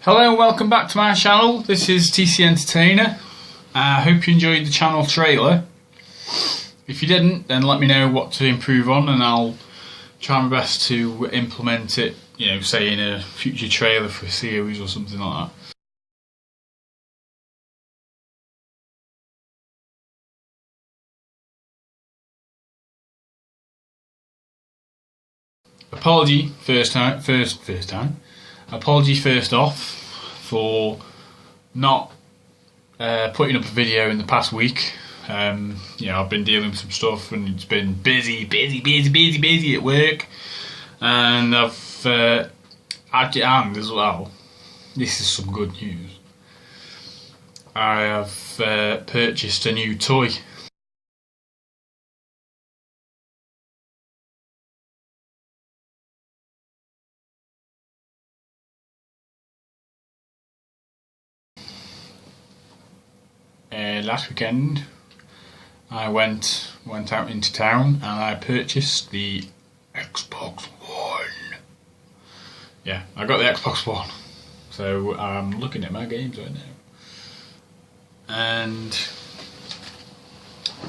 Hello and welcome back to my channel. This is TC Entertainer. I hope you enjoyed the channel trailer. If you didn't, then let me know what to improve on and I'll try my best to implement it, say in a future trailer for a series or something like that. Apology first off for not putting up a video in the past week. I've been dealing with some stuff and it's been busy at work, and I've and as well, this is some good news. I have purchased a new toy. Last weekend I went out into town and I purchased the Xbox One. Yeah, I got the Xbox One, so I'm looking at my games right now. And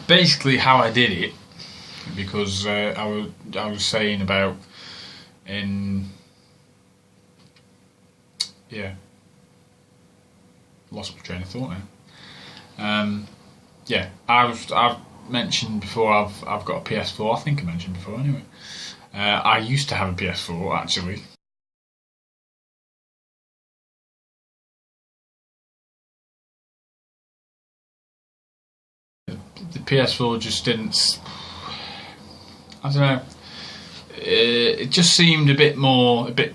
basically how I did it, because I was saying about lost my train of thought now. I've mentioned before I've got a PS4. I think I mentioned before anyway. I used to have a PS4 actually. The PS4 just didn't. I don't know. It just seemed a bit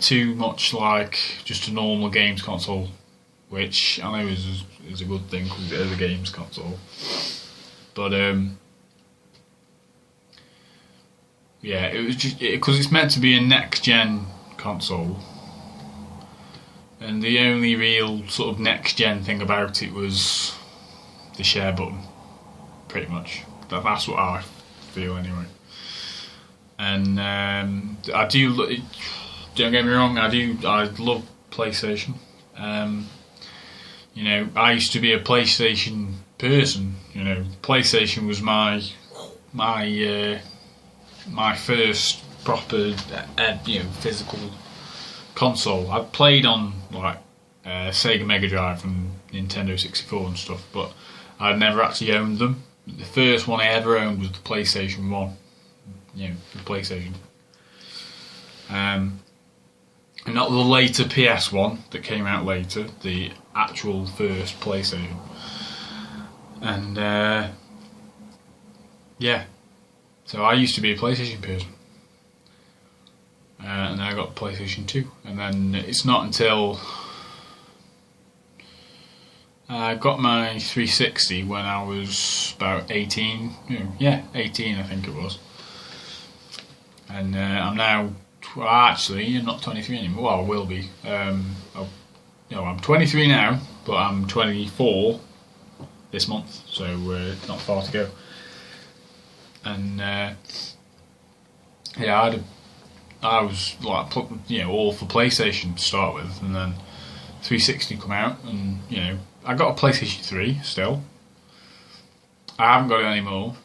too much like just a normal games console, which I know is a good thing because it is a games console. But it was just because it's meant to be a next gen console, and the only real sort of next gen thing about it was the share button, pretty much. That's what I feel anyway. And I do. Don't get me wrong. I love PlayStation. I used to be a PlayStation person. PlayStation was my first proper physical console. I've played on like Sega Mega Drive and Nintendo 64 and stuff, but I'd never actually owned them. The first one I ever owned was the PlayStation 1. The PlayStation. And not the later PS1 that came out later, the actual first PlayStation. And so I used to be a PlayStation person, and then I got PlayStation 2, and then it's not until I got my 360 when I was about 18, 18 I think it was, and I'm now. Well, actually, you're not 23 anymore. Well, I will be. I'm 23 now, but I'm 24 this month, so not far to go. And I was like, all for PlayStation to start with, and then 360 come out, and I got a PlayStation 3 still. I haven't got it anymore.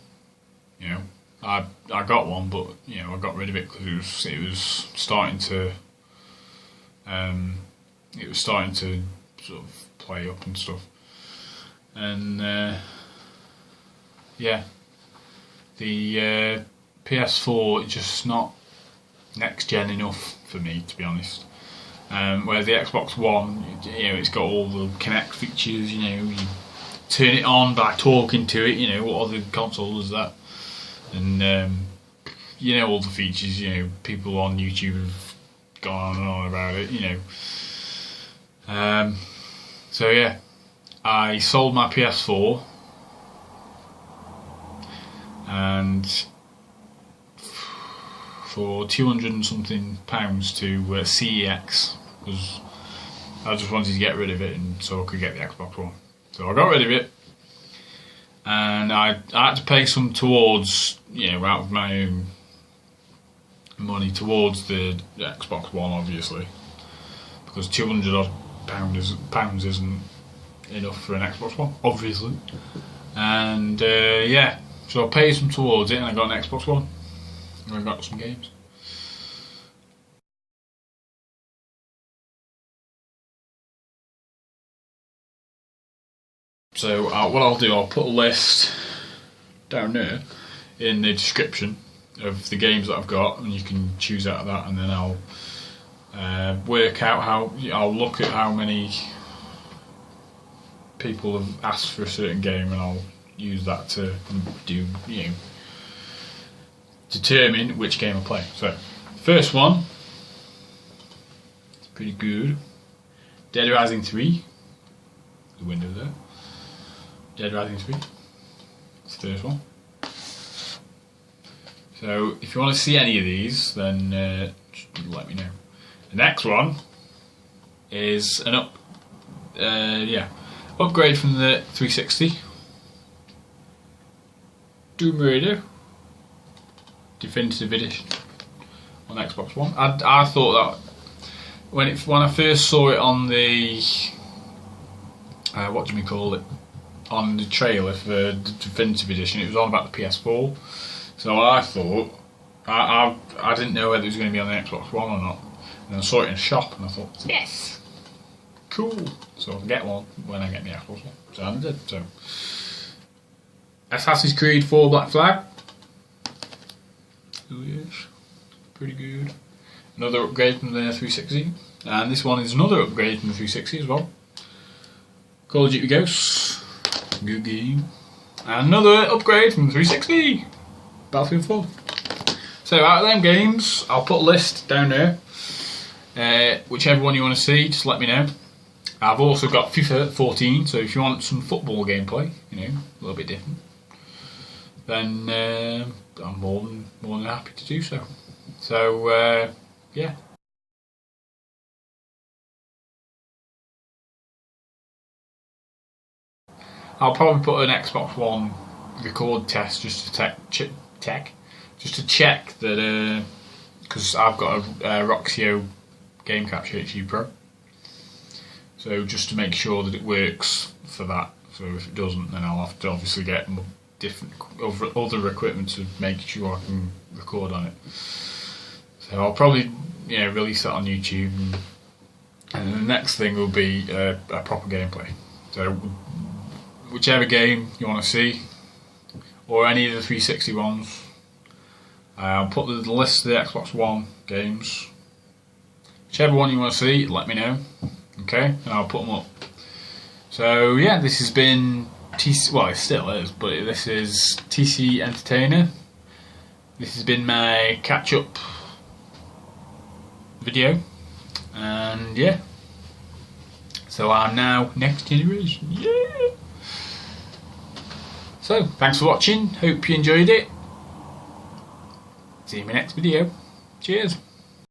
I got one, but I got rid of it because it was starting to sort of play up and stuff. And the PS4 is just not next gen enough for me, to be honest. Whereas the Xbox One, it's got all the Kinect features. You turn it on by talking to it. What other console does that? And all the features. People on YouTube have gone on and on about it. So yeah, I sold my PS4, and for £200 and something to CEX, because I just wanted to get rid of it, and so I could get the Xbox One. So I got rid of it, and I had to pay some towards, out of my own money towards the Xbox One, obviously, because £200 pounds isn't enough for an Xbox One, obviously. And yeah, so I paid some towards it, and I got an Xbox One, and I got some games. So what I'll do, I'll put a list down there in the description of the games that I've got, and you can choose out of that, and then I'll work out I'll look at how many people have asked for a certain game, and I'll use that to do, determine which game I play. So, first one, it's pretty good. Deadrising 3, the window there. Deadrising 3, it's the first one. So, if you want to see any of these, then just let me know. The next one is an upgrade from the 360. Tomb Raider Definitive Edition on Xbox One. I thought that when I first saw it on the what do we call it, on the trailer for the Definitive Edition, it was on about the PS4. So I thought I didn't know whether it was going to be on the Xbox One or not. And I saw it in a shop, and I thought, yes, cool. So I'll get one when I get the Xbox One. So I did. So Assassin's Creed 4 Black Flag. Oh yes, pretty good. Another upgrade from the 360, and this one is another upgrade from the 360 as well. Call of Duty Ghosts, good game. And another upgrade from the 360, Battlefield 4. So out of them games, I'll put a list down there. Whichever one you want to see, just let me know. I've also got FIFA 14, so if you want some football gameplay, a little bit different, then I'm more than happy to do so. So yeah. I'll probably put an Xbox One record test just to check that, because I've got a Roxio Game Capture HD Pro, so just to make sure that it works for that. So if it doesn't, then I'll have to obviously get different other equipment to make sure I can record on it. So I'll probably release that on YouTube, and the next thing will be a proper gameplay. So whichever game you want to see, or any of the 360 ones, I'll put the list of the Xbox One games. Whichever one you want to see, let me know. Okay, and I'll put them up. So yeah, this has been TC. Well, it still is, but this is TC Entertainer. This has been my catch-up video, and yeah. So I'm now next generation. Yeah. So thanks for watching. Hope you enjoyed it. See you in my next video. Cheers.